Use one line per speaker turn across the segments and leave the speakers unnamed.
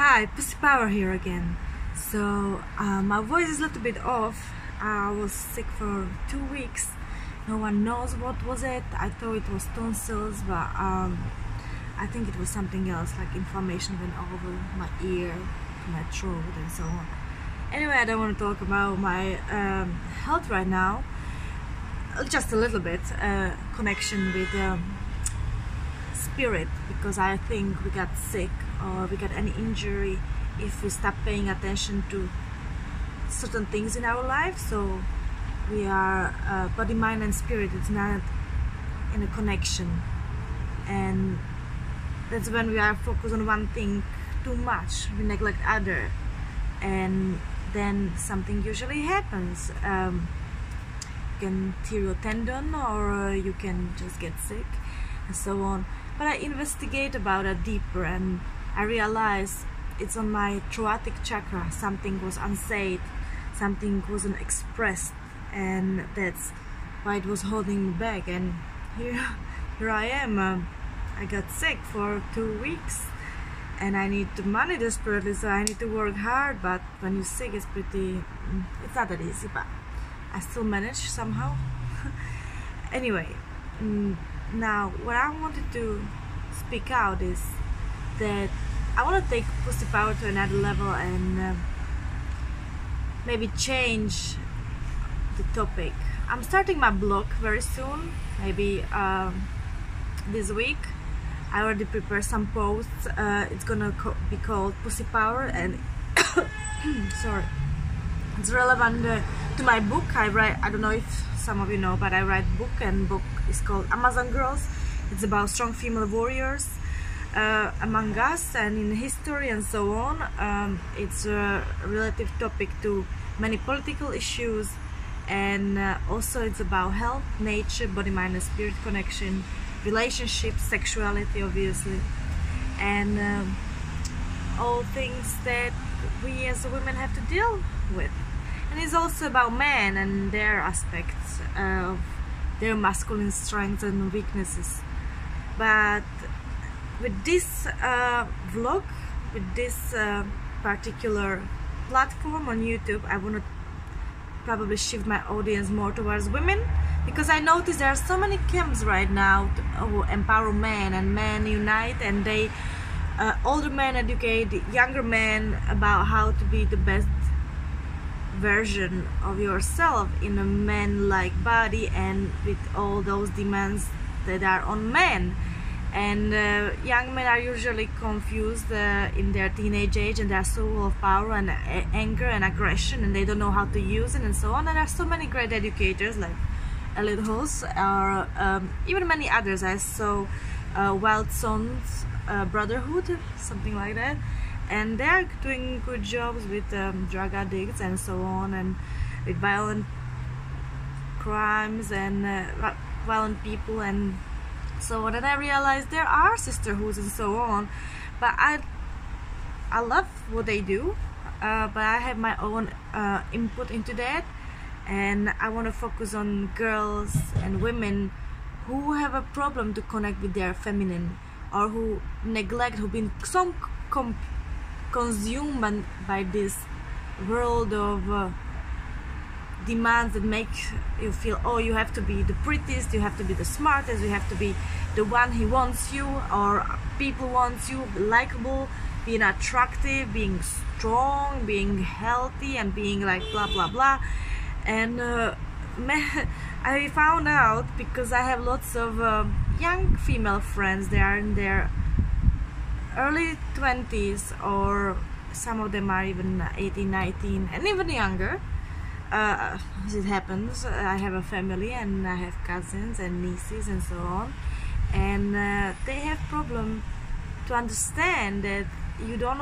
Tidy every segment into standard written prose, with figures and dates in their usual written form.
Hi, Pussy Power here again. So my voice is a little bit off. I was sick for 2 weeks. No one knows what was it. I thought it was tonsils, but I think it was something else, like inflammation went over my ear, my throat, and so on. Anyway, I don't want to talk about my health right now. Just a little bit connection with spirit, because I think we got sick or we got any injury if we stop paying attention to certain things in our life. So we are body, mind and spirit. It's not in a connection, and that's when we are focused on one thing too much. We neglect other, and then something usually happens. You can tear your tendon, or you can just get sick and so on. But I investigate about it deeper, and I realize it's on my thoracic chakra. Something was unsaid, something wasn't expressed, and that's why it was holding me back. And here I am. I got sick for 2 weeks, and I need the money desperately, so I need to work hard. But when you're sick, it's not that easy, but I still manage somehow. Anyway, now what I wanted to speak out is that I want to take Pussy Power to another level and maybe change the topic. I'm starting my blog very soon, maybe this week. I already prepared some posts. It's gonna be called Pussy Power, and sorry, it's relevant to my book. I don't know if some of you know, but I write book, and book is called Amazon Girls. It's about strong female warriors among us and in history and so on. It's a relative topic to many political issues, and also it's about health, nature, body, mind and spirit connection, relationships, sexuality obviously, and all things that we as women have to deal with. And it's also about men and their aspects of their masculine strengths and weaknesses. But with this vlog, with this particular platform on YouTube, I want to probably shift my audience more towards women, because I notice there are so many camps right now to empower men, and men unite, and they older men educate younger men about how to be the best version of yourself in a man-like body, and with all those demands that are on men. And young men are usually confused in their teenage age, and they are so full of power and anger and aggression, and they don't know how to use it and so on. And there are so many great educators like Elliot Hulse, or even many others. I saw Wild Sons Brotherhood, something like that, and they're doing good jobs with drug addicts and so on, and with violent crimes and violent people and so on. And I realized there are sisterhoods and so on, but I love what they do, but I have my own input into that, and I want to focus on girls and women who have a problem to connect with their feminine, or who neglect, who've been consumed by this world of demands that make you feel, oh, you have to be the prettiest, you have to be the smartest, you have to be the one who wants you, or people wants you, likable, being attractive, being strong, being healthy, and being like blah blah blah. And I found out, because I have lots of young female friends. They are in their early 20s, or some of them are even 18, 19 and even younger. As it happens, I have a family, and I have cousins and nieces and so on, and they have problem to understand that you don't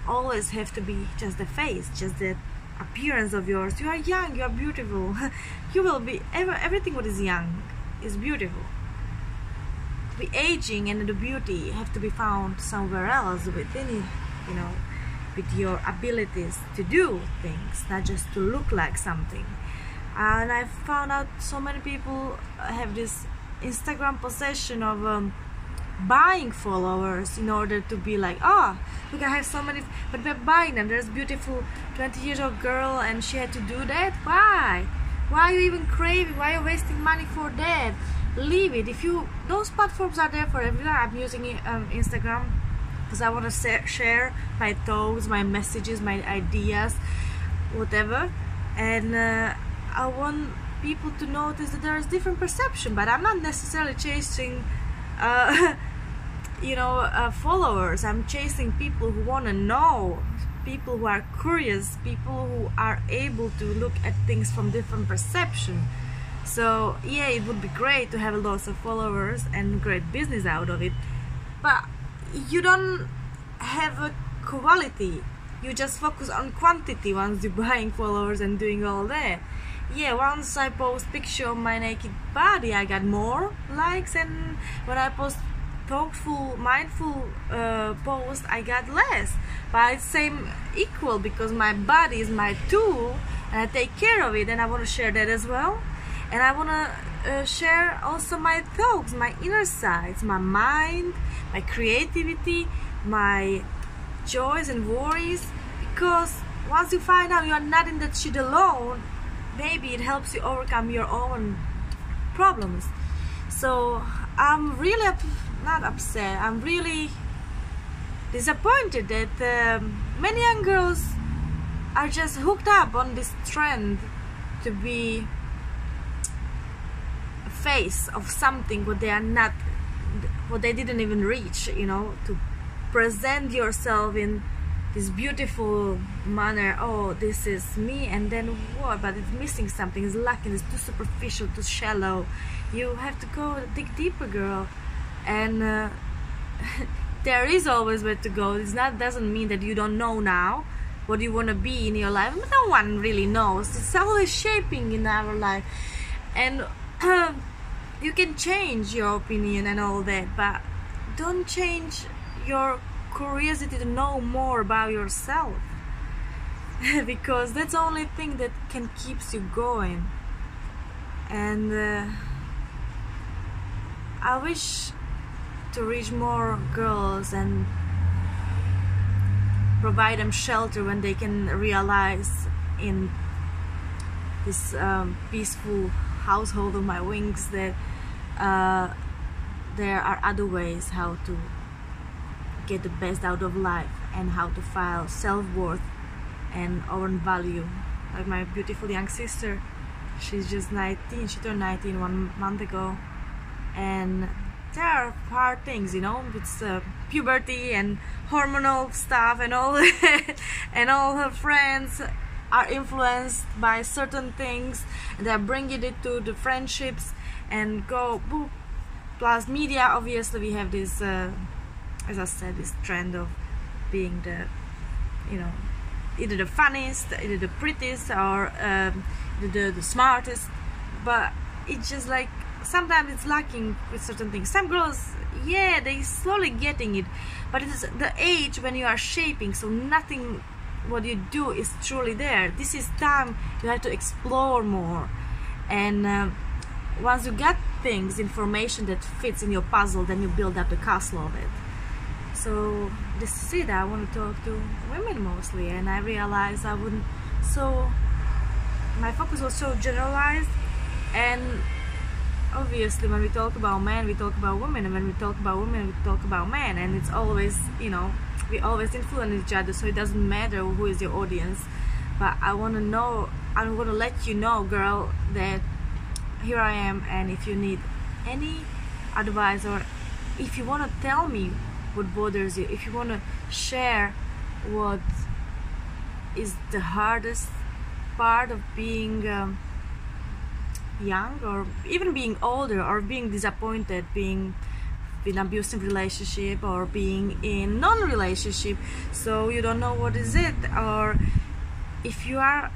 always have to be just the face, just the appearance of yours. You are young, you are beautiful. You will be, everything what is young is beautiful. The aging and the beauty have to be found somewhere else within you, you know, with your abilities to do things, not just to look like something. And I found out so many people have this Instagram possession of buying followers in order to be like, oh, we can have so many, but we're buying them. There's beautiful 20-year-old girl and she had to do that. Why are you even craving? Why are you wasting money for that? Leave it. If you, those platforms are there for everyone. I'm using Instagram because I want to share my thoughts, my messages, my ideas, whatever, and I want people to notice that there is different perception. But I'm not necessarily chasing followers. I'm chasing people who want to know, people who are curious, people who are able to look at things from different perception. So yeah, it would be great to have lots of followers and great business out of it, but you don't have a quality. You just focus on quantity once you're buying followers and doing all that. Yeah, once I post picture of my naked body, I got more likes, and when I post thoughtful, mindful post, I got less. But it's same equal, because my body is my tool and I take care of it, and I want to share that as well. And I want to share also my thoughts, my inner sides, my mind, my creativity, my joys and worries, because once you find out you are not in that shit alone, maybe it helps you overcome your own problems. So I'm really not upset, I'm really disappointed that many young girls are just hooked up on this trend to be a face of something what they are not, what they didn't even reach, you know, to present yourself in this beautiful manner. Oh, this is me, and then what? But it's missing something, it's lacking, it's too superficial, too shallow. You have to go dig deeper, girl. And there is always where to go. It's not, doesn't mean that you don't know now what you want to be in your life. No one really knows. It's always shaping in our life, and you can change your opinion and all that, but don't change your curiosity to know more about yourself, because that's the only thing that can keeps you going. And I wish to reach more girls and provide them shelter when they can realize in this peaceful household of my wings that there are other ways how to get the best out of life and how to file self-worth and own value. Like my beautiful young sister, she's just 19, she turned 19 1 month ago, and there are hard things, you know, it's puberty and hormonal stuff and all that, and all her friends are influenced by certain things, and they're bringing it to the friendships and go boop. Plus media, obviously we have this as I said, this trend of being the, you know, either the funniest, either the prettiest, or the smartest. But it's just like sometimes it's lacking with certain things. Some girls, yeah, they slowly getting it, but it is the age when you are shaping, so nothing what you do is truly there. This is time you have to explore more, and once you get things, information that fits in your puzzle, then you build up the castle of it. So this is it. I want to talk to women mostly, and I realized I wouldn't, so my focus was so generalized, and obviously when we talk about men we talk about women, and when we talk about women we talk about men, and it's always, you know, we always influence each other, so it doesn't matter who is your audience. But I want to know, I want to let you know, girl, that here I am, and if you need any advice, or if you want to tell me what bothers you, if you want to share what is the hardest part of being young, or even being older, or being disappointed, being in abusive relationship, or being in non-relationship, so you don't know what is it, or if you are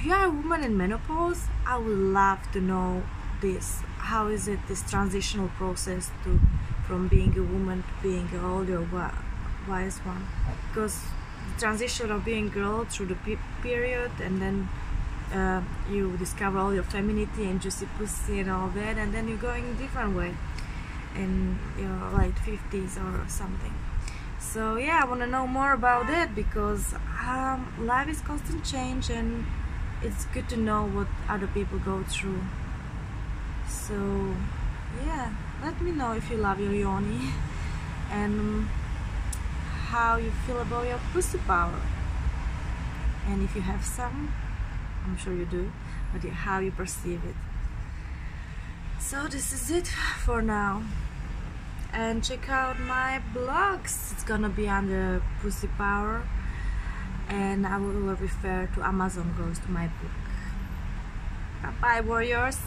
a woman in menopause, I would love to know this. How is it, this transitional process to from being a woman to being an older wise one? Because the transition of being a girl through the period, and then you discover all your femininity and juicy pussy and all that, and then you're going a different way in your late 50s or something. So yeah, I want to know more about it, because life is constant change, and it's good to know what other people go through. So yeah, let me know if you love your yoni and how you feel about your pussy power, and if you have some, I'm sure you do, but how you perceive it. So this is it for now, and check out my blogs. It's gonna be under pussy power, and I will refer to Amazon Ghost, my book. Bye bye, warriors.